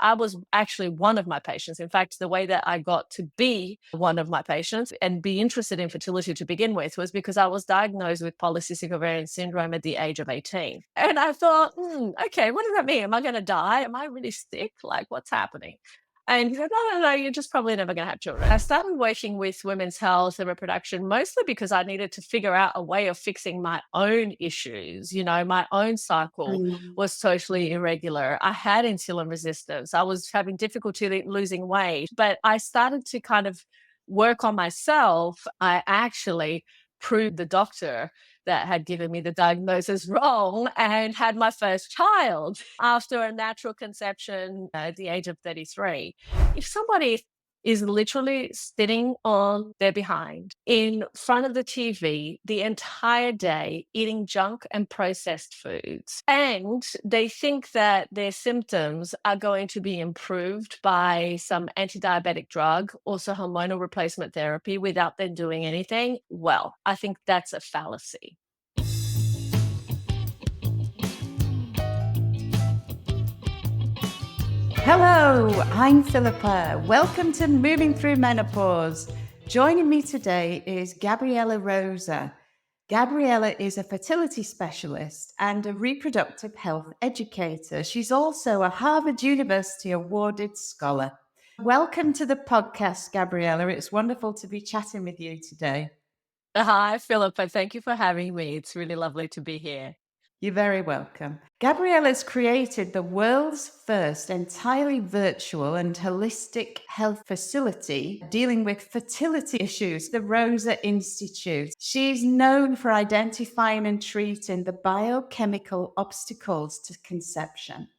I was actually one of my patients. In fact, the way that I got to be one of my patients and be interested in fertility to begin with was because I was diagnosed with polycystic ovarian syndrome at the age of 18. And I thought, okay, what does that mean? Am I going to die? Am I really sick? Like, what's happening? And he said, no, you're just probably never going to have children. I started working with women's health and reproduction mostly because I needed to figure out a way of fixing my own issues. My own cycle Mm. was totally irregular. I had insulin resistance. I was having difficulty losing weight, but I started to kind of work on myself. I actually proved the doctor that had given me the diagnosis wrong and had my first child after a natural conception at the age of 33. If somebody is literally sitting on their behind in front of the TV the entire day, eating junk and processed foods, and they think that their symptoms are going to be improved by some anti-diabetic drug, also hormonal replacement therapy, without them doing anything, well, I think that's a fallacy. Hello, I'm Phillipa. Welcome to Moving Through Menopause. Joining me today is Gabriela Rosa. Gabriela is a fertility specialist and a reproductive health educator. She's also a Harvard University awarded scholar. Welcome to the podcast, Gabriela. It's wonderful to be chatting with you today. Hi, Philippa. Thank you for having me. It's really lovely to be here. You're very welcome. Gabriela's created the world's first entirely virtual and holistic health facility dealing with fertility issues, the Rosa Institute. She's known for identifying and treating the biochemical obstacles to conception.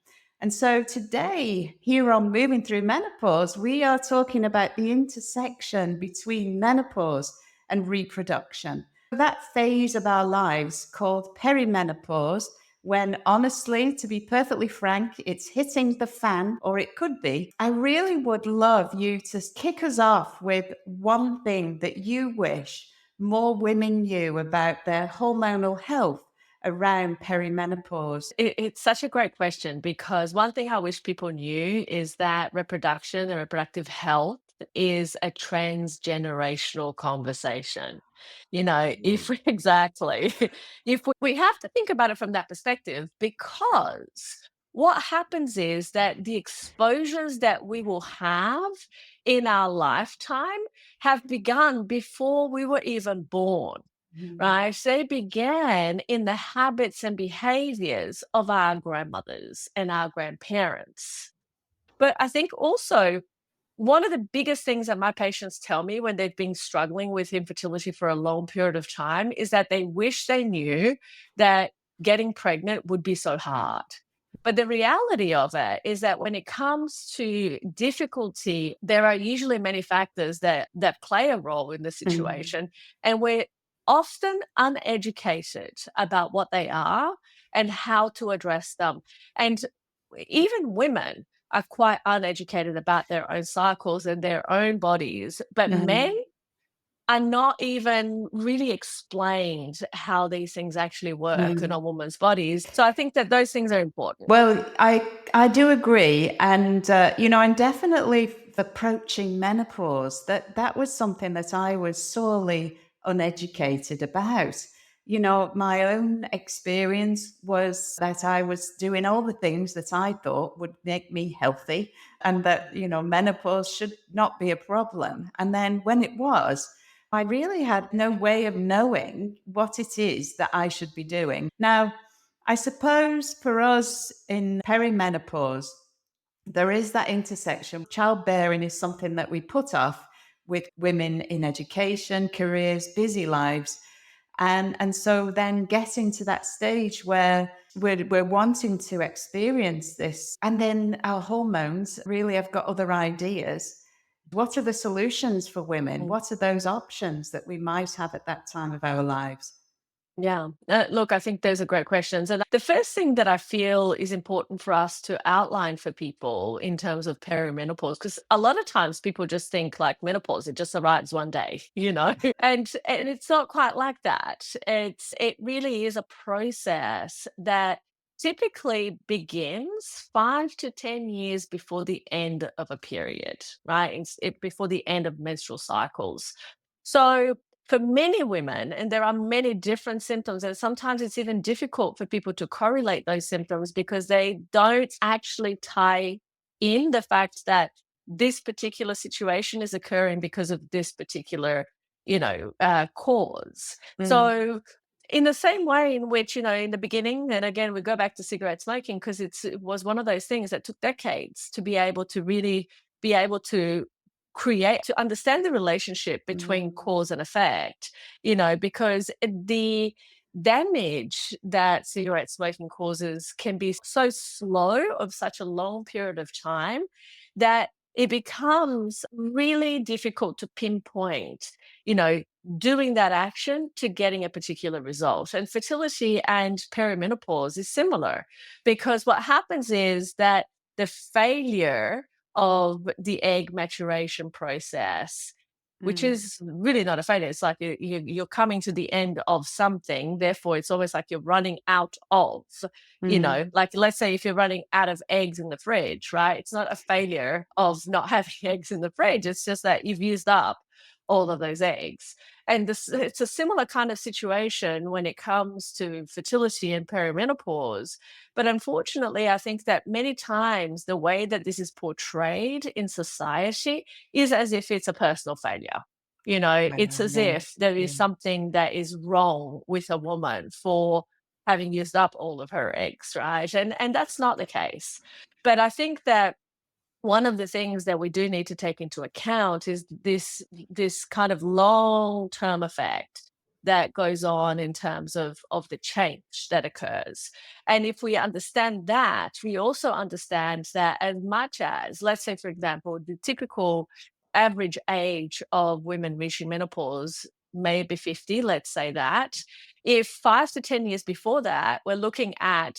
And so today, here on Moving Through Menopause, we are talking about the intersection between menopause and reproduction. That phase of our lives called perimenopause, when honestly, to be perfectly frank, it's hitting the fan, or it could be. I really would love you to kick us off with one thing that you wish more women knew about their hormonal health around perimenopause. It's such a great question because one thing I wish people knew is that reproduction and reproductive health is a transgenerational conversation. If exactly, if we have to think about it from that perspective, because what happens is that the exposures that we will have in our lifetime have begun before we were even born. Mm. Right? So they began in the habits and behaviors of our grandmothers and our grandparents. But I think also one of the biggest things that my patients tell me when they've been struggling with infertility for a long period of time is that they wish they knew that getting pregnant would be so hard. But the reality of it is that when it comes to difficulty, there are usually many factors that play a role in the Mm. situation. And we're often uneducated about what they are and how to address them. And even women are quite uneducated about their own cycles and their own bodies. But men Mm. are not even really explained how these things actually work in a Mm. woman's bodies. So I think that those things are important. Well, I do agree, and I'm definitely approaching menopause. That was something that I was sorely uneducated about. My own experience was that I was doing all the things that I thought would make me healthy, and that menopause should not be a problem. And then when it was, I really had no way of knowing what it is that I should be doing. Now, I suppose for us in perimenopause, there is that intersection. Childbearing is something that we put off with women in education, careers, busy lives. And so then getting to that stage where we're wanting to experience this, and then our hormones really have got other ideas. What are the solutions for women? What are those options that we might have at that time of our lives? Yeah. Look, I think those are great questions. And the first thing that I feel is important for us to outline for people in terms of perimenopause, because a lot of times people just think like menopause, it just arrives one day, and it's not quite like that. It really is a process that typically begins 5 to 10 years before the end of a period, right? Before the end of menstrual cycles. So for many women, and there are many different symptoms, and sometimes it's even difficult for people to correlate those symptoms because they don't actually tie in the fact that this particular situation is occurring because of this particular, cause. Mm, So in the same way in which, in the beginning, and again, we go back to cigarette smoking because it was one of those things that took decades to be able to really be able to to understand the relationship between mm, cause and effect, because the damage that cigarette smoking causes can be so slow of such a long period of time that it becomes really difficult to pinpoint, you know, doing that action to getting a particular result. And fertility and perimenopause is similar because what happens is that the failure of the egg maturation process, which mm, is really not a failure. It's like you're coming to the end of something. Therefore, it's almost like you're running out of, mm, like let's say if you're running out of eggs in the fridge, right? It's not a failure of not having eggs in the fridge. It's just that you've used up all of those eggs. And it's a similar kind of situation when it comes to fertility and perimenopause. But unfortunately, I think that many times the way that this is portrayed in society is as if it's a personal failure. It's as yeah, if there yeah. is something that is wrong with a woman for having used up all of her eggs, right? And that's not the case. But I think that one of the things that we do need to take into account is this kind of long-term effect that goes on in terms of the change that occurs. And if we understand that, we also understand that as much as, let's say, for example, the typical average age of women reaching menopause may be 50, let's say that. If 5 to 10 years before that, we're looking at,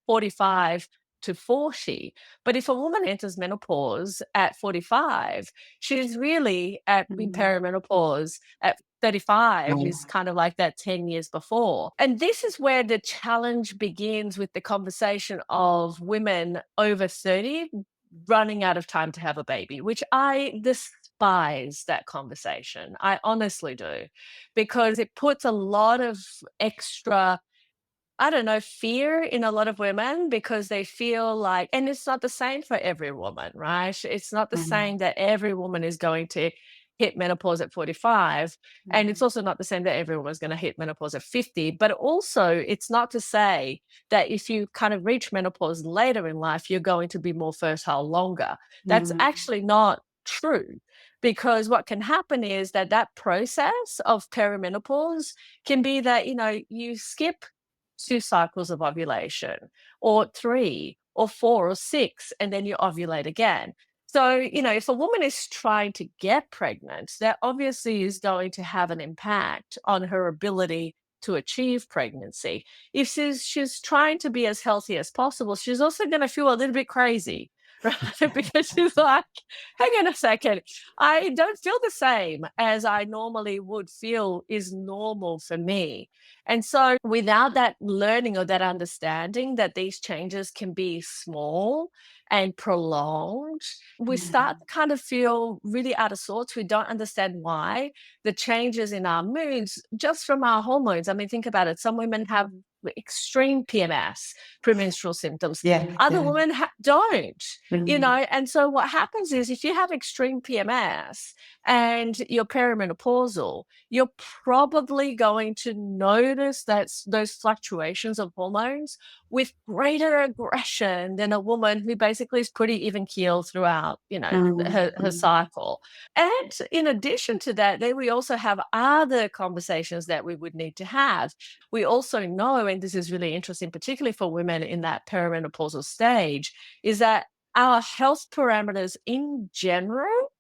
45 to 40, but if a woman enters menopause at 45, she's really in Mm, perimenopause at 35, right. is kind of like that 10 years before. And this is where the challenge begins with the conversation of women over 30 running out of time to have a baby, which I despise that conversation. I honestly do, because it puts a lot of extra, I don't know, fear in a lot of women because they feel like, and it's not the same for every woman, right? It's not the Mm, same that every woman is going to hit menopause at 45. And it's mm, also not the same that every woman is going to hit menopause at 50. But also, it's not to say that if you kind of reach menopause later in life, you're going to be more fertile longer. That's mm, actually not true. Because what can happen is that process of perimenopause can be that, you skip 2 cycles of ovulation, or 3, or 4, or 6, and then you ovulate again. So, if a woman is trying to get pregnant, that obviously is going to have an impact on her ability to achieve pregnancy. If she's trying to be as healthy as possible, she's also going to feel a little bit crazy, right? Because she's like, hang on a second, I don't feel the same as I normally would feel is normal for me. And so, without that learning or that understanding that these changes can be small and prolonged, we start mm, to kind of feel really out of sorts. We don't understand why the changes in our moods just from our hormones. I mean, think about it. Some women have extreme PMS, premenstrual symptoms. yeah, Other yeah. women don't, Mm, and so what happens is if you have extreme PMS and you're perimenopausal, you're probably going to notice those fluctuations of hormones with greater aggression than a woman who basically is pretty even keel throughout, mm, her mm, cycle. And in addition to that, then we also have other conversations that we would need to have. We also know, and this is really interesting, particularly for women in that perimenopausal stage, is that our health parameters in general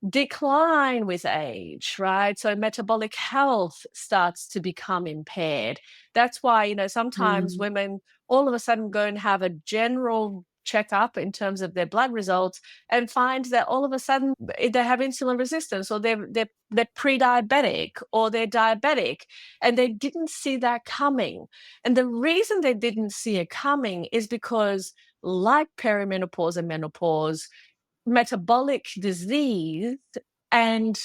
decline with age, right? So metabolic health starts to become impaired. That's why, sometimes mm, women all of a sudden go and have a general check up in terms of their blood results and find that all of a sudden they have insulin resistance, or they're pre-diabetic, or they're diabetic, and they didn't see that coming. And the reason they didn't see it coming is because, like perimenopause and menopause, metabolic disease and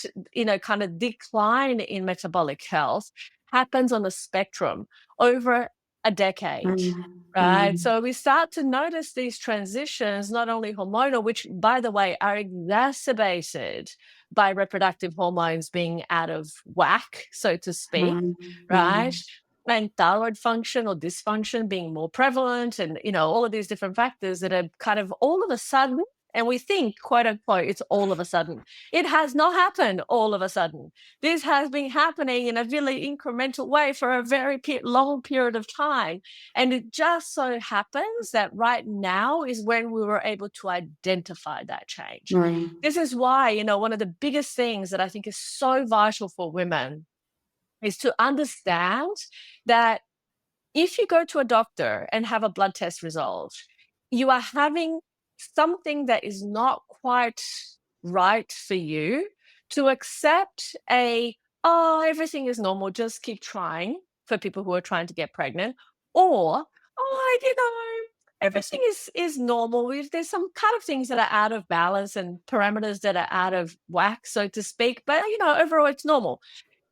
kind of decline in metabolic health happens on a spectrum over a decade, right? So we start to notice these transitions, not only hormonal, which, by the way, are exacerbated by reproductive hormones being out of whack, so to speak, right? And thyroid function or dysfunction being more prevalent, and all of these different factors that are kind of all of a sudden. And we think, quote unquote, it's all of a sudden. It has not happened all of a sudden. This has been happening in a really incremental way for a very long period of time. And it just so happens that right now is when we were able to identify that change. This is why, one of the biggest things that I think is so vital for women is to understand that if you go to a doctor and have a blood test result, you are having something that is not quite right for you, to accept everything is normal, just keep trying, for people who are trying to get pregnant, or, everything is normal. There's some kind of things that are out of balance and parameters that are out of whack, so to speak, but overall it's normal.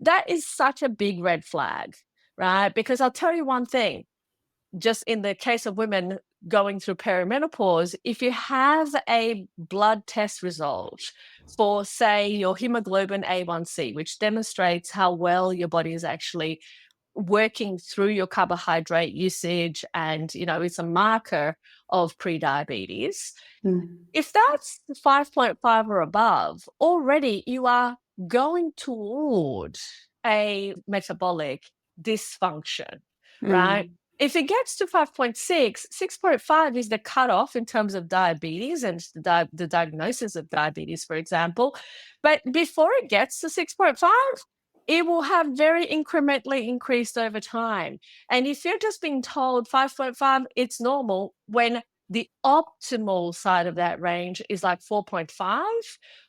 That is such a big red flag, right? Because I'll tell you one thing, just in the case of women going through perimenopause, if you have a blood test result for, say, your hemoglobin A1C, which demonstrates how well your body is actually working through your carbohydrate usage, and it's a marker of prediabetes. If that's 5.5 or above, already you are going toward a metabolic dysfunction, right? If it gets to 5.6, 6.5 is the cutoff in terms of diabetes and the diagnosis of diabetes, for example. But before it gets to 6.5, it will have very incrementally increased over time. And if you're just being told 5.5, it's normal, when the optimal side of that range is like 4.5,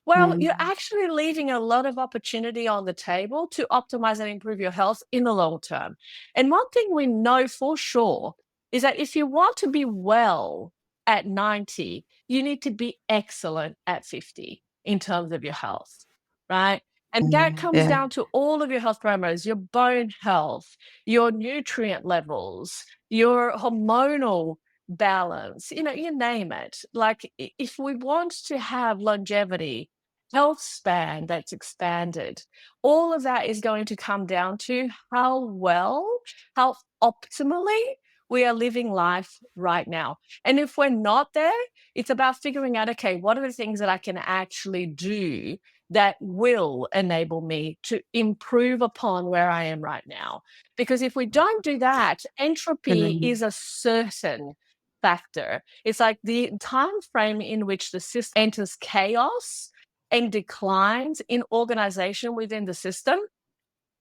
well, you're actually leaving a lot of opportunity on the table to optimize and improve your health in the long term. And one thing we know for sure is that if you want to be well at 90, you need to be excellent at 50 in terms of your health, right? And that comes down to all of your health parameters, your bone health, your nutrient levels, your hormonal balance, you name it. Like, if we want to have longevity, health span that's expanded, all of that is going to come down to how optimally we are living life right now. And if we're not there, it's about figuring out, okay, what are the things that I can actually do that will enable me to improve upon where I am right now? Because if we don't do that, entropy is a certain factor. It's like the time frame in which the system enters chaos and declines in organization within the system,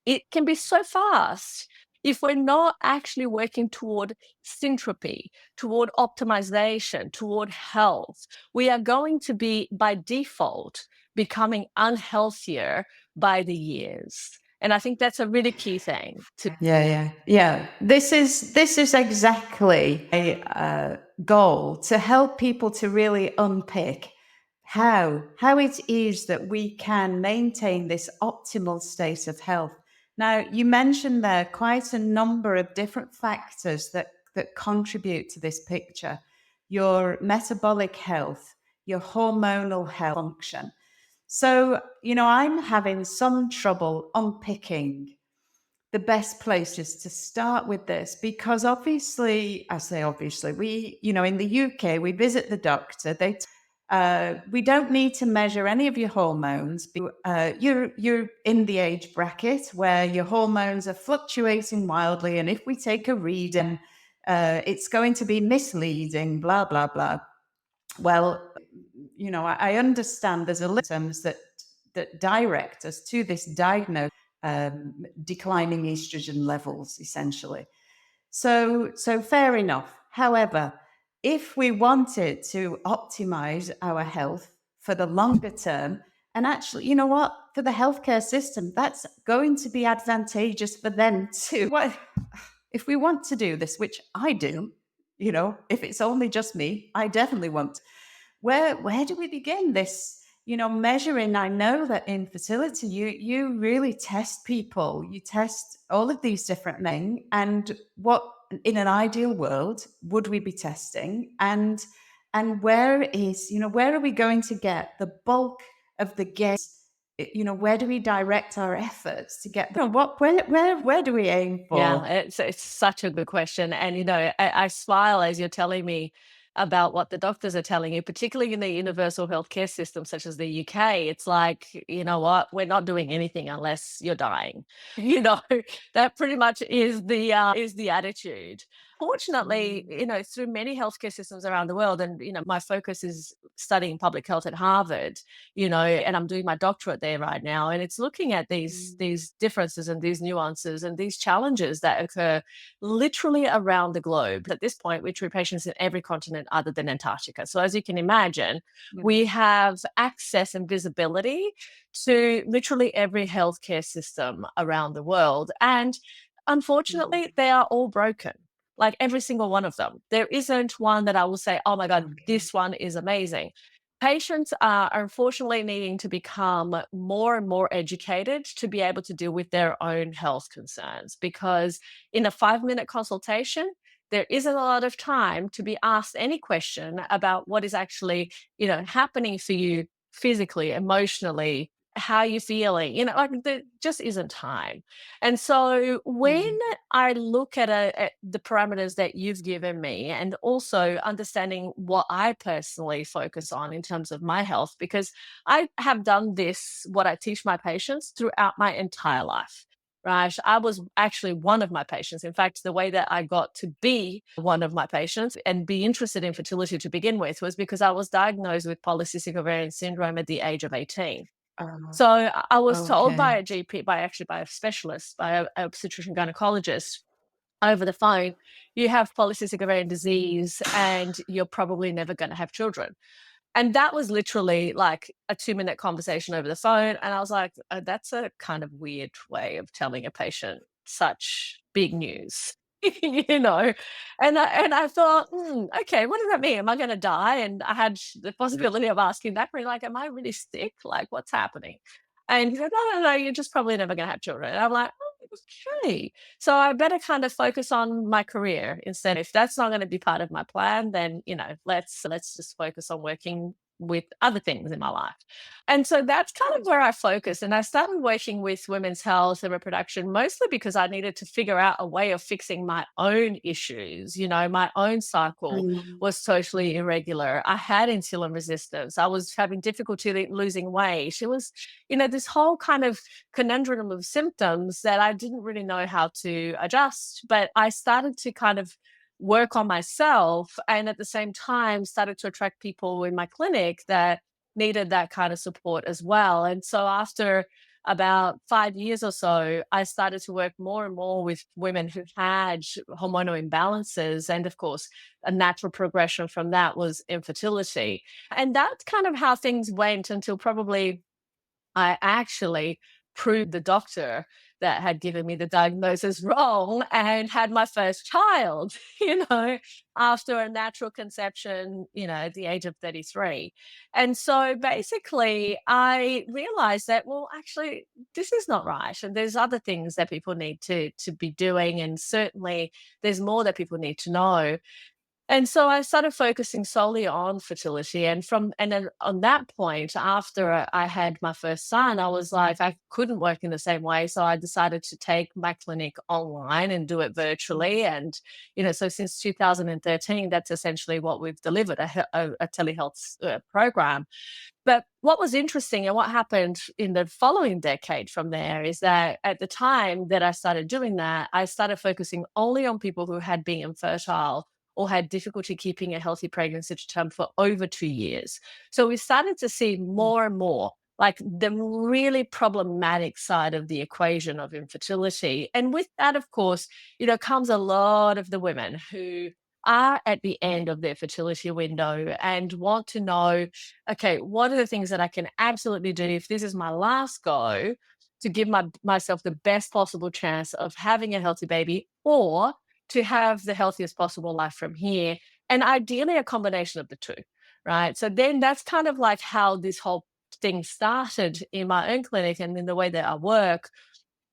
it can be so fast if we're not actually working toward syntropy, toward optimization, toward health. We are going to be, by default, becoming unhealthier by the years. And I think that's a really key thing. Yeah. This is exactly a goal, to help people to really unpick how it is that we can maintain this optimal state of health. Now, you mentioned there quite a number of different factors that contribute to this picture: your metabolic health, your hormonal health function. So, I'm having some trouble unpicking the best places to start with this, because obviously, in the UK, we visit the doctor. We don't need to measure any of your hormones. You're in the age bracket where your hormones are fluctuating wildly, and if we take a reading, it's going to be misleading, blah, blah, blah. Well, I understand there's a list of terms that direct us to this diagnosis, declining estrogen levels, essentially. So fair enough. However, if we wanted to optimize our health for the longer term, and actually, you know what, for the healthcare system, that's going to be advantageous for them too. What if we want to do this, which I do, if it's only just me, I definitely want. Where do we begin this? Measuring. I know that in fertility, you really test people. You test all of these different things, and what in an ideal world would we be testing? And where are we going to get the bulk of the gains? Where do we direct our efforts to get the what? Where do we aim Yeah, for? it's such a good question. And I smile as you're telling me about what the doctors are telling you, particularly in the universal healthcare system such as the UK. It's like, you know what, we're not doing anything unless you're dying. You know, that pretty much is the attitude. Fortunately, Mm, through many healthcare systems around the world, and my focus is studying public health at Harvard, and I'm doing my doctorate there right now, and it's looking at mm, these differences and these nuances and these challenges that occur literally around the globe. At this point, we treat patients in every continent other than Antarctica. So as you can imagine, yeah. we have access and visibility to literally every healthcare system around the world. And Mm, unfortunately, they are all broken. Like every single one of them. There isn't one that I will say, oh my God, okay. this one is amazing. Patients are unfortunately needing to become more and more educated to be able to deal with their own health concerns, because in a 5-minute consultation, there isn't a lot of time to be asked any question about what is actually, happening for you physically, emotionally, how you're feeling, like there just isn't time. And so when Mm, I look at the parameters that you've given me, and also understanding what I personally focus on in terms of my health, because I have done this, what I teach my patients throughout my entire life. Right. I was actually one of my patients. In fact, the way that I got to be one of my patients and be interested in fertility to begin with was because I was diagnosed with polycystic ovarian syndrome at the age of 18. uh, So I was told by okay. a GP, by a specialist, by a obstetrician gynecologist over the phone, you have polycystic ovarian disease and you're probably never going to have children. And that was literally like a 2-minute conversation over the phone. And I was like, that's a kind of weird way of telling a patient such big news, you know? And I thought, okay, what does that mean? Am I going to die? And I had the possibility of asking that, really, like, am I really sick? Like, what's happening? And he said, no, no, no, you're just probably never going to have children. And I'm like, oh, okay. So I better kind of focus on my career instead. If that's not going to be part of my plan, then let's just focus on working with other things in my life. And so that's kind of where I focus. And I started working with women's health and reproduction mostly because I needed to figure out a way of fixing my own issues. My own cycle Mm, was totally irregular. I had insulin resistance. I was having difficulty losing weight. It was, this whole kind of conundrum of symptoms that I didn't really know how to adjust. But I started to kind of work on myself, and at the same time started to attract people in my clinic that needed that kind of support as well. And so after about 5 years or so, I started to work more and more with women who had hormonal imbalances. And of course, a natural progression from that was infertility. And that's kind of how things went until probably I actually proved the doctor that had given me the diagnosis wrong and had my first child, after a natural conception, at the age of 33. And so basically, I realized that, well, actually, this is not right. And there's other things that people need to be doing. And certainly there's more that people need to know. And so I started focusing solely on fertility. And then on that point, after I had my first son, I was like, I couldn't work in the same way. So I decided to take my clinic online and do it virtually. And, so since 2013, that's essentially what we've delivered, a telehealth program. But what was interesting and what happened in the following decade from there is that at the time that I started doing that, I started focusing only on people who had been infertile or had difficulty keeping a healthy pregnancy to term for over 2 years. So we started to see mm, more and more like the really problematic side of the equation of infertility. And with that, of course, comes a lot of the women who are at the end of their fertility window and want to know, okay, what are the things that I can absolutely do if this is my last go to give myself the best possible chance of having a healthy baby, or to have the healthiest possible life from here. And ideally, a combination of the two, right? So then that's kind of like how this whole thing started in my own clinic and in the way that I work.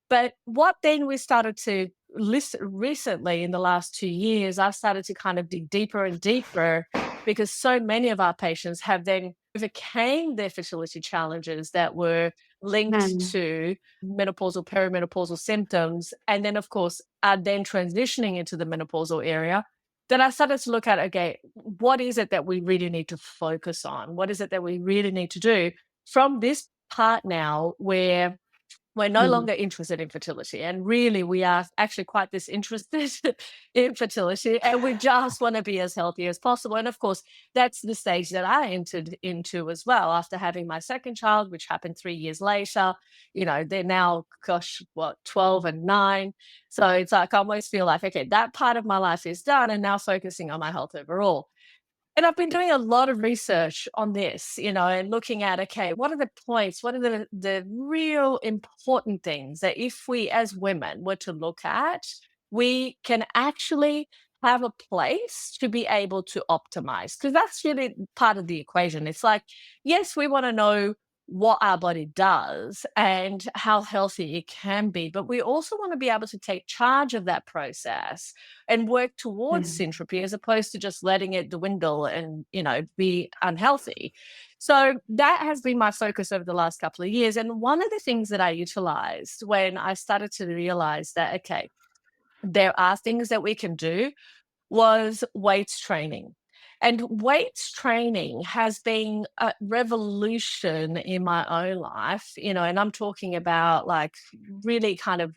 But what then we started to listen recently in the last 2 years, I started to kind of dig deeper and deeper, because so many of our patients have then overcame their fertility challenges that were linked Mm. to menopausal, perimenopausal symptoms, and then, of course, are then transitioning into the menopausal area. Then I started to look at, okay, what is it that we really need to focus on? What is it that we really need to do from this part now where we're no Mm. longer interested in fertility, and really we are actually quite disinterested in fertility, and we just want to be as healthy as possible. And of course, that's the stage that I entered into as well after having my second child, which happened 3 years later. They're now, gosh, what, 12 and 9. So it's like I almost feel like, okay, that part of my life is done, and now focusing on my health overall. And I've been doing a lot of research on this, and looking at, okay, what are the points? What are the real important things that if we as women were to look at, we can actually have a place to be able to optimize? Because that's really part of the equation. It's like, yes, we want to know what our body does and how healthy it can be, but we also want to be able to take charge of that process and work towards Mm. syntropy, as opposed to just letting it dwindle and be unhealthy. So that has been my focus over the last couple of years. And one of the things that I utilized when I started to realize that, okay, there are things that we can do, was weights training. And weights training has been a revolution in my own life, and I'm talking about like really kind of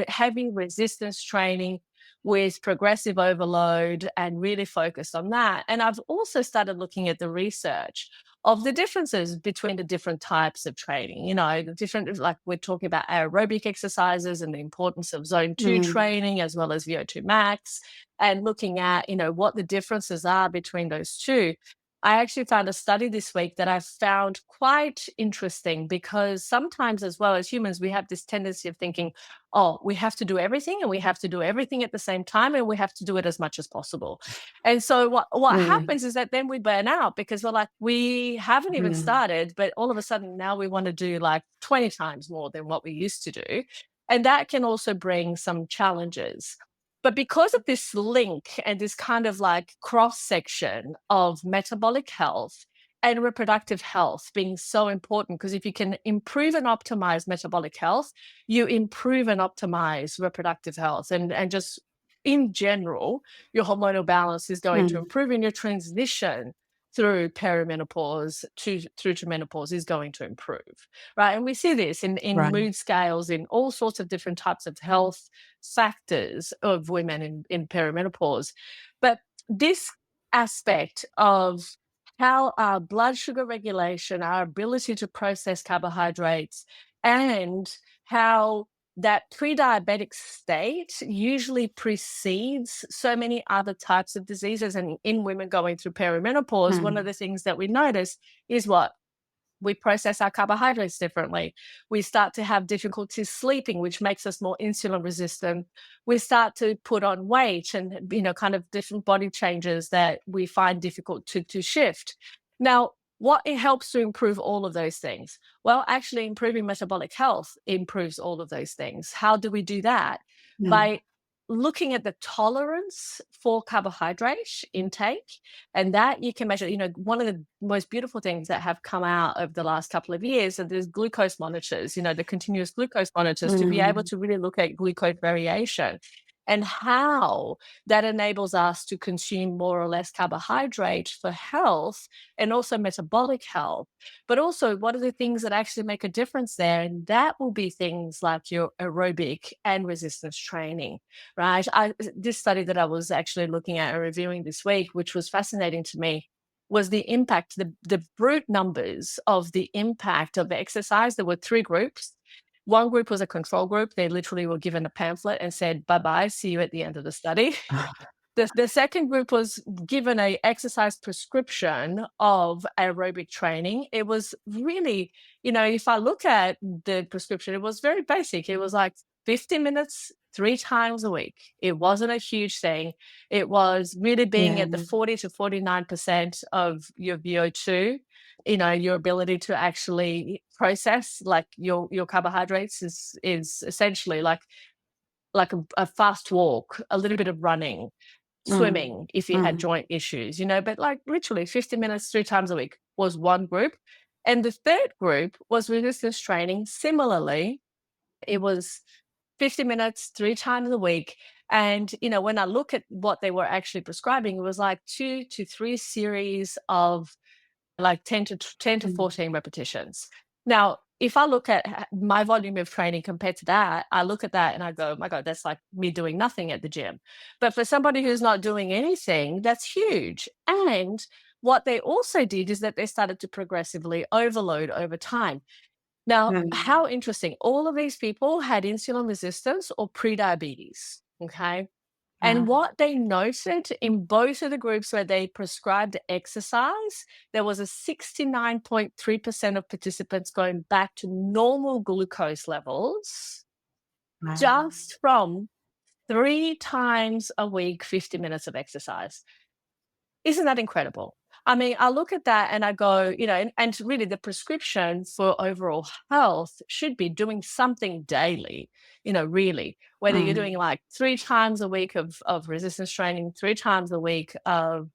heavy resistance training with progressive overload, and really focused on that. And I've also started looking at the research of the differences between the different types of training, the different, like we're talking about aerobic exercises and the importance of zone 2 Mm. training as well as VO2 max, and looking at, what the differences are between those two. I actually found a study this week that I found quite interesting, because sometimes, as well as humans, we have this tendency of thinking, oh, we have to do everything, and we have to do everything at the same time, and we have to do it as much as possible. And so what Mm. happens is that then we burn out, because we're like, we haven't even Mm. started, but all of a sudden now we want to do like 20 times more than what we used to do. And that can also bring some challenges. But because of this link and this kind of like cross section of metabolic health and reproductive health being so important, because if you can improve and optimize metabolic health, you improve and optimize reproductive health. And just in general, your hormonal balance is going to Mm. improve, and your transition through perimenopause through to menopause is going to improve, right? And we see this in Right. mood scales, in all sorts of different types of health factors of women in perimenopause. But this aspect of how our blood sugar regulation, our ability to process carbohydrates, and how that pre-diabetic state usually precedes so many other types of diseases. And in women going through perimenopause, one of Mm. the things that we notice is what? We process our carbohydrates differently. We start to have difficulty sleeping, which makes us more insulin resistant. We start to put on weight, and kind of different body changes that we find difficult to shift. Now, what it helps to improve all of those things? Well, actually improving metabolic health improves all of those things. How do we do that? Mm. By looking at the tolerance for carbohydrate intake, and that you can measure. One of the most beautiful things that have come out over the last couple of years are these glucose monitors, the continuous glucose monitors, to be able Mm. to really look at glucose variation and how that enables us to consume more or less carbohydrate for health and also metabolic health. But also, what are the things that actually make a difference there? And that will be things like your aerobic and resistance training, right? This study that I was actually looking at and reviewing this week, which was fascinating to me, was the impact, the brute numbers of the impact of exercise. There were 3 groups. One group was a control group. They literally were given a pamphlet and said, bye bye, see you at the end of the study. The second group was given a exercise prescription of aerobic training. It was really, if I look at the prescription, it was very basic. It was like 50 minutes 3 times a week. It wasn't a huge thing. It was really being Yeah. at the 40 to 49% of your VO2. Your ability to actually process like your carbohydrates is essentially like a fast walk, a little bit of running, Mm. swimming if you had Mm. joint issues, but like literally 50 minutes 3 times a week was one group. And the third group was resistance training. Similarly, it was 50 minutes 3 times a week. And, when I look at what they were actually prescribing, it was like 2 to 3 series of like 10 to Mm. 14 repetitions. Now, if I look at my volume of training compared to that, I look at that and I go, my God, that's like me doing nothing at the gym. But for somebody who's not doing anything, that's huge. And what they also did is that they started to progressively overload over time. Now, Mm. how interesting. All of these people had insulin resistance or prediabetes. Okay. And Ah. what they noted in both of the groups where they prescribed exercise, there was a 69.3% of participants going back to normal glucose levels Ah. just from 3 times a week, 50 minutes of exercise. Isn't that incredible? I mean, I look at that and I go, and really the prescription for overall health should be doing something daily, really, whether you're doing Mm. like 3 times a week of resistance training, 3 times a week of,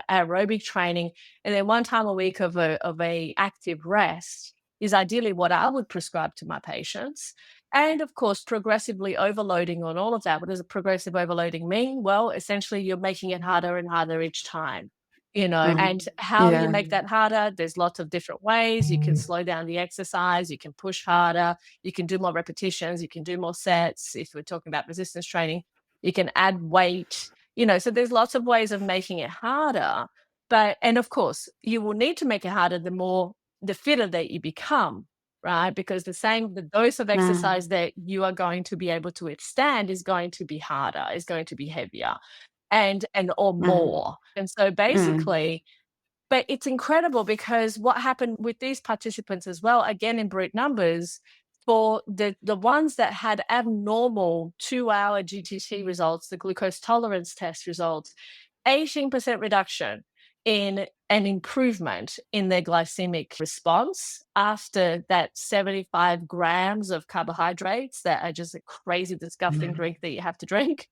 aerobic training, and then 1 time a week of a active rest is ideally what I would prescribe to my patients. And of course, progressively overloading on all of that. What does a progressive overloading mean? Well, essentially, you're making it harder and harder each time. And Mm. how you Yeah. make that harder, there's lots of different ways. You can slow down the exercise, you can push harder, you can do more repetitions, you can do more sets. If we're talking about resistance training, you can add weight, so there's lots of ways of making it harder. And of course, you will need to make it harder the fitter that you become, right? Because the dose of Ah. exercise that you are going to be able to withstand is going to be harder, is going to be heavier and or Ah. more. And so Mm. basically, but it's incredible because what happened with these participants as well, again in brute numbers, for the ones that had abnormal 2-hour GTT results, the glucose tolerance test results, 18% reduction in an improvement in their glycemic response after that 75 grams of carbohydrates that are just a crazy, disgusting Mm. drink that you have to drink.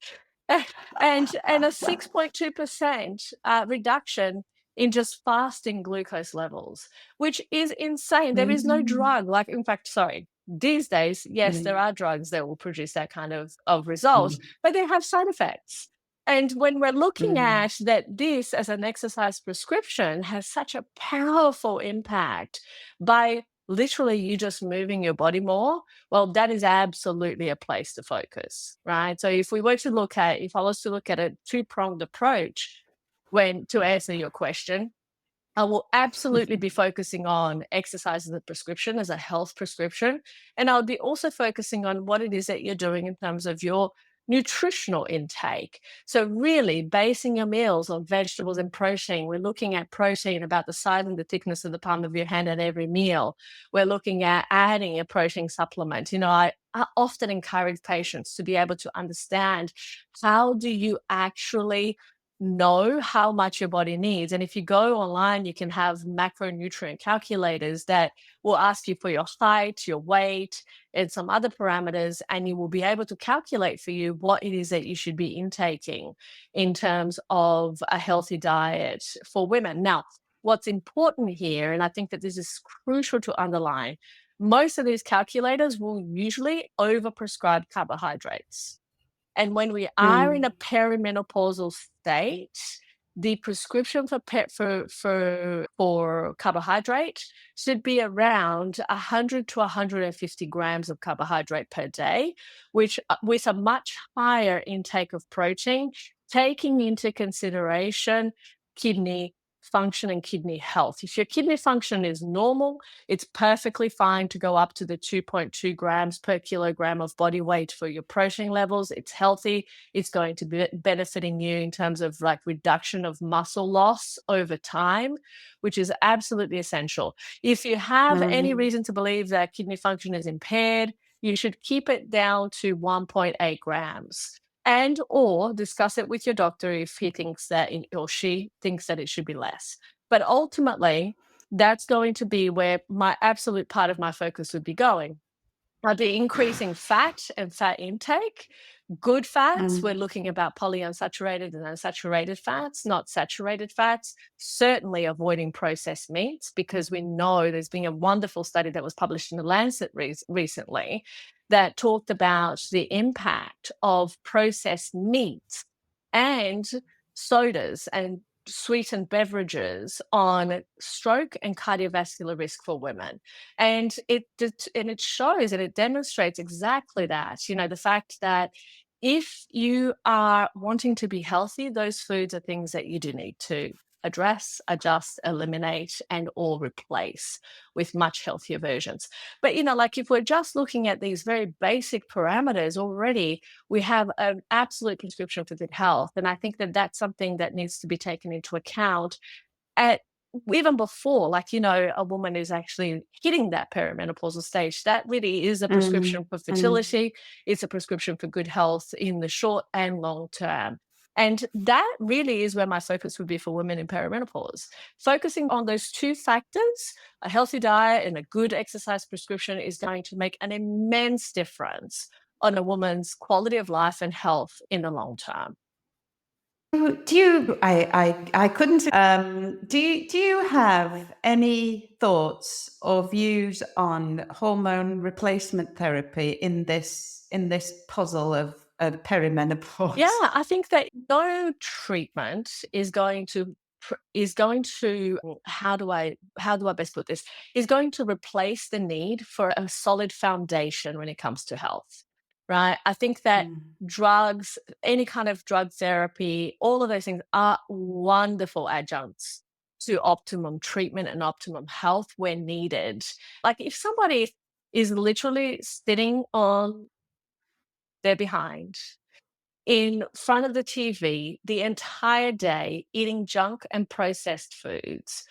And a 6.2% reduction in just fasting glucose levels, which is insane. There is no Mm. drug, like, in fact, sorry, these days, yes, there Mm. are drugs that will produce that kind of result, Mm. but they have side effects. And when we're looking Mm. at that, this as an exercise prescription has such a powerful impact by literally you just moving your body more, well, that is absolutely a place to focus, right? So if I was to look at a two-pronged approach when to answer your question, I will absolutely be focusing on exercise as a prescription, as a health prescription. And I'll be also focusing on what it is that you're doing in terms of your nutritional intake. So, really basing your meals on vegetables and protein. We're looking at protein about the size and the thickness of the palm of your hand at every meal. We're looking at adding a protein supplement. I often encourage patients to be able to understand how do you actually know how much your body needs. And if you go online, you can have macronutrient calculators that will ask you for your height, your weight, and some other parameters, and you will be able to calculate for you what it is that you should be intaking in terms of a healthy diet for women. Now, what's important here, and I think that this is crucial to underline, most of these calculators will usually overprescribe carbohydrates. And when we are in a Mm. perimenopausal state, the prescription for carbohydrate should be around 100 to 150 grams of carbohydrate per day, which with a much higher intake of protein, taking into consideration kidney function and kidney health. If your kidney function is normal, it's perfectly fine to go up to the 2.2 grams per kilogram of body weight for your protein levels. It's healthy. It's going to be benefiting you in terms of like reduction of muscle loss over time, which is absolutely essential. If you have any Mm. reason to believe that kidney function is impaired, you should keep it down to 1.8 grams and or discuss it with your doctor if he thinks that or she thinks that it should be less. But ultimately, that's going to be where my absolute part of my focus would be going. I'd be increasing fat and fat intake. Good fats, we're Mm. looking about polyunsaturated and unsaturated fats, not saturated fats. Certainly avoiding processed meats, because we know there's been a wonderful study that was published in the Lancet recently that talked about the impact of processed meats and sodas and sweetened beverages on stroke and cardiovascular risk for women. And it shows and it demonstrates exactly that, the fact that if you are wanting to be healthy, those foods are things that you do need to address, adjust, eliminate, and or replace with much healthier versions. But like if we're just looking at these very basic parameters already, we have an absolute prescription for good health. And I think that that's something that needs to be taken into account at even before, like, a woman is actually hitting that perimenopausal stage. That really is a Mm. prescription for Mm. fertility. It's a prescription for good health in the short and long term. And that really is where my focus would be for women in perimenopause. Focusing on those two factors, a healthy diet and a good exercise prescription, is going to make an immense difference on a woman's quality of life and health in the long term. Do you I couldn't do you have any thoughts or views on hormone replacement therapy in this puzzle of Yeah, perimenopause? I think that no treatment is going to how do I best put this? Is going to replace the need for a solid foundation when it comes to health. Right? I think that Mm. drugs, any kind of drug therapy, all of those things are wonderful adjuncts to optimum treatment and optimum health when needed. Like if somebody is literally sitting on their behind in front of the TV the entire day, eating junk and processed foods.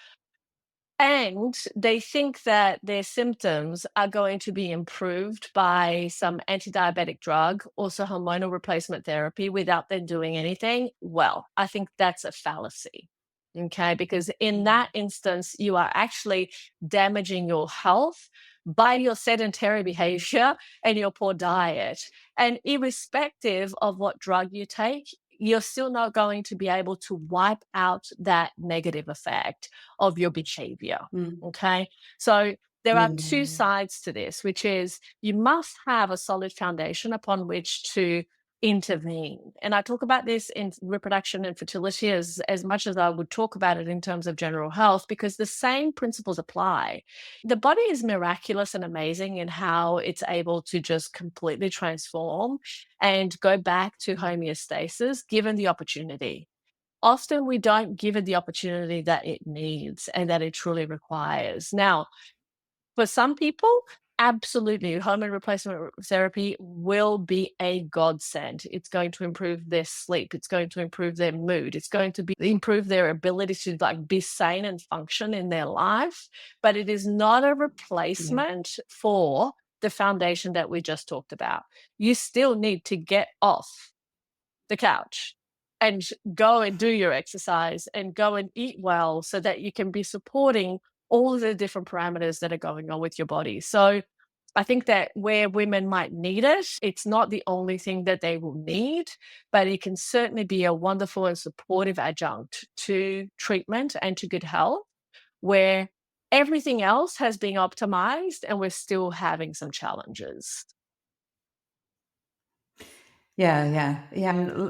And they think that their symptoms are going to be improved by some anti diabetic drug, also hormonal replacement therapy, without them doing anything. Well, I think that's a fallacy. Okay. Because in Mm. that instance, you are actually damaging your health by your sedentary behavior and your poor diet. And irrespective of what drug you take, you're still not going to be able to wipe out that negative effect of your behavior. Mm. Okay. So there Yeah, are two yeah. sides to this, which is you must have a solid foundation upon which to intervene. And I talk about this in reproduction and fertility as much as I would talk about it in terms of general health, because the same principles apply. The body is miraculous and amazing in how it's able to just completely transform and go back to homeostasis given the opportunity. Often we don't give it the opportunity that it needs and that it truly requires. Now, for some people, absolutely, hormone replacement therapy will be a godsend. It's going to improve their sleep. It's going to improve their mood. It's going to improve their ability to like be sane and function in their life. But it is not a Yeah. replacement for the foundation that we just talked about. You still need to get off the couch and go and do your exercise and go and eat well so that you can be supporting all of the different parameters that are going on with your body. So I think that where women might need it, it's not the only thing that they will need, but it can certainly be a wonderful and supportive adjunct to treatment and to good health, where everything else has been optimized and we're still having some challenges. Yeah, yeah, yeah.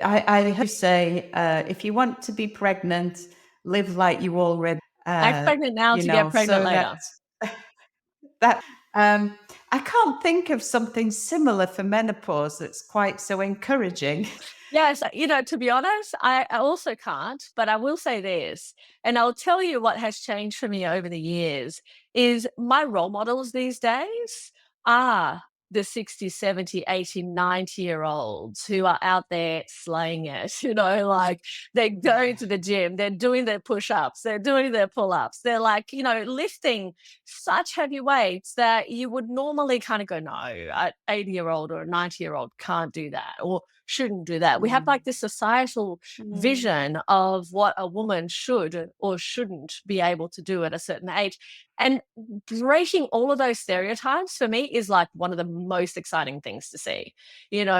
I heard you say, if you want to be pregnant, live like you already, Act pregnant now to get pregnant so later. that, I can't think of something similar for menopause that's quite so encouraging. Yes, to be honest, I also can't, but I will say this, and I'll tell you what has changed for me over the years is my role models these days are the 60, 70, 80, 90-year olds who are out there slaying it, like they're going to the gym, they're doing their push-ups, they're doing their pull-ups, they're like, lifting such heavy weights that you would normally kind of go, no, an 80-year-old or a 90-year-old can't do that, or shouldn't do that. We have Mm, like this societal mm, vision of what a woman should or shouldn't be able to do at a certain age. And breaking all of those stereotypes for me is like one of the most exciting things to see,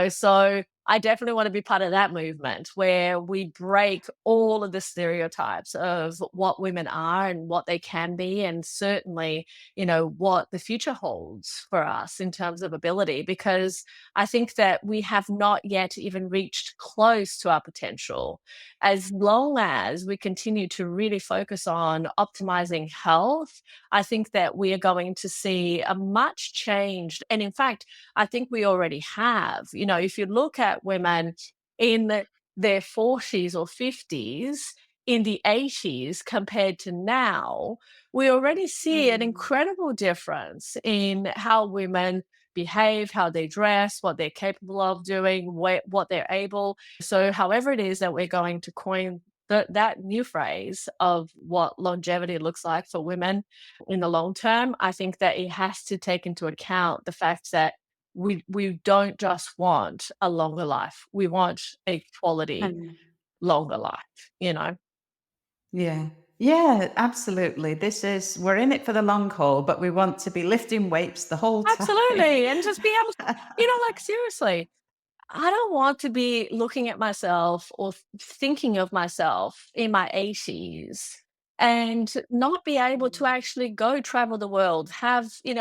So I definitely want to be part of that movement where we break all of the stereotypes of what women are and what they can be, and certainly, what the future holds for us in terms of ability, because I think that we have not yet even reached close to our potential. As long as we continue to really focus on optimizing health, I think that we are going to see a much changed. And in fact, I think we already have. If you look at women in their 40s or 50s, in the 80s compared to now, we already see an mm. incredible difference in how women behave, how they dress, what they're capable of doing, what they're able. So, however it is that we're going to coin that new phrase of what longevity looks like for women in the long term, I think that it has to take into account the fact that we don't just want a longer life. We want a quality And longer life, yeah. Yeah, absolutely. We're in it for the long haul, but we want to be lifting weights the whole time. Absolutely. And just be able to, like seriously, I don't want to be looking at myself or thinking of myself in my 80s and not be able to Mm, actually go travel the world,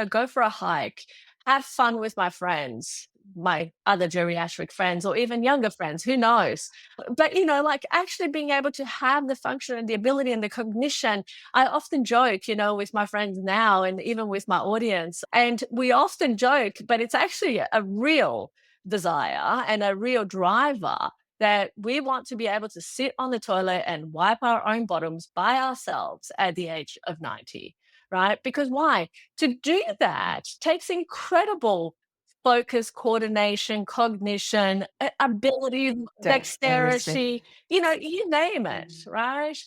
go for a hike, have fun with my friends, my other geriatric friends, or even younger friends, who knows? But, like actually being able to have the function and the ability and the cognition. I often joke, with my friends now and even with my audience, and we often joke, but it's actually a real desire and a real driver that we want to be able to sit on the toilet and wipe our own bottoms by ourselves at the age of 90, right? Because why? To do that takes incredible focus, coordination, cognition, ability, dexterity. dexterity, you name it, Mm, right?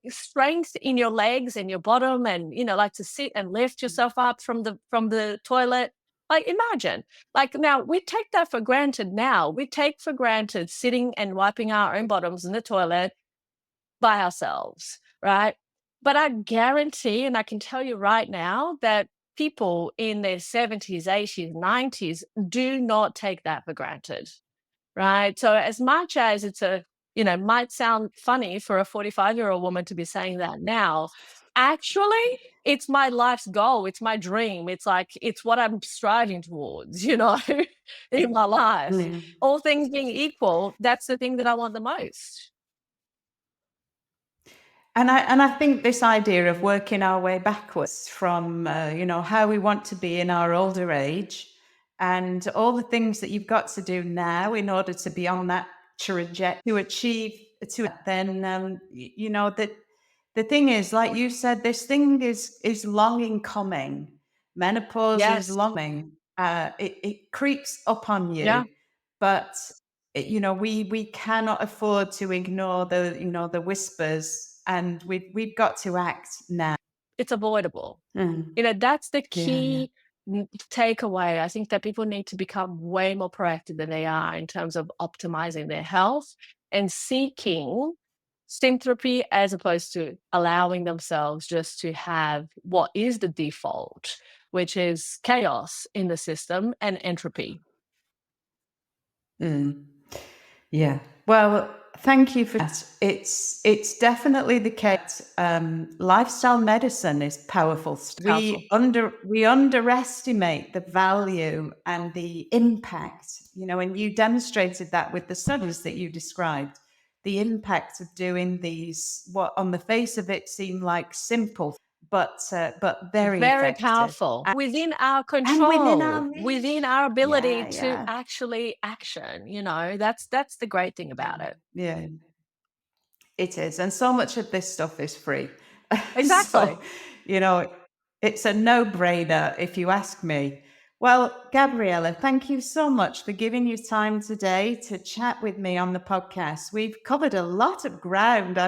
Strength in your legs and your bottom, and like to sit and lift mm, yourself up from the toilet. Like imagine, like now we take that for granted now. We take for granted sitting and wiping our own bottoms in the toilet by ourselves, right? But I guarantee, and I can tell you right now, that people in their 70s, 80s, 90s do not take that for granted, right? So as much as might sound funny for a 45-year-old woman to be saying that now, actually, it's my life's goal. It's my dream. It's like, it's what I'm striving towards, in my life. yeah. All things being equal, that's the thing that I want the most. And I think this idea of working our way backwards from how we want to be in our older age, and all the things that you've got to do now in order to be on that trajectory to achieve to then that the thing is, like you said, this thing is long in coming. Menopause is Yes. long coming. It creeps up on Yeah. you, but we cannot afford to ignore the whispers, and we've got to act now. It's avoidable. Mm. That's the Yeah, yeah. key takeaway. I think that people need to become way more proactive than they are in terms of optimizing their health and seeking syntropy as opposed to allowing themselves just to have what is the default, which is chaos in the system and entropy. Mm. Yeah. Well, thank you for that. It's definitely the case. Lifestyle medicine is powerful. Powerful. We underestimate the value and the impact. And you demonstrated that with the studies that you described. The impact of doing these, what on the face of it seem like simple, but very Very effective. powerful. Within our And within our control, within reach. our ability Yeah, to yeah, actually action, that's the great thing about it. yeah. It is. And so much of this stuff is free. So, Exactly. you know, it's a no-brainer if you ask me. Well, Gabriella, thank you so much for giving your time today to chat with me on the podcast. We've covered a lot of ground.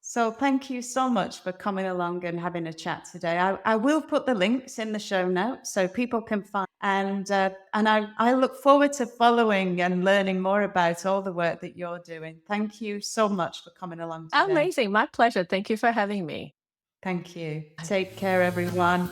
So thank you so much for coming along and having a chat today. I will put the links in the show notes so people can find, and I look forward to following and learning more about all the work that you're doing. Thank you so much for coming along today. Amazing. My pleasure. Thank you for having me. Thank you. Take care, everyone.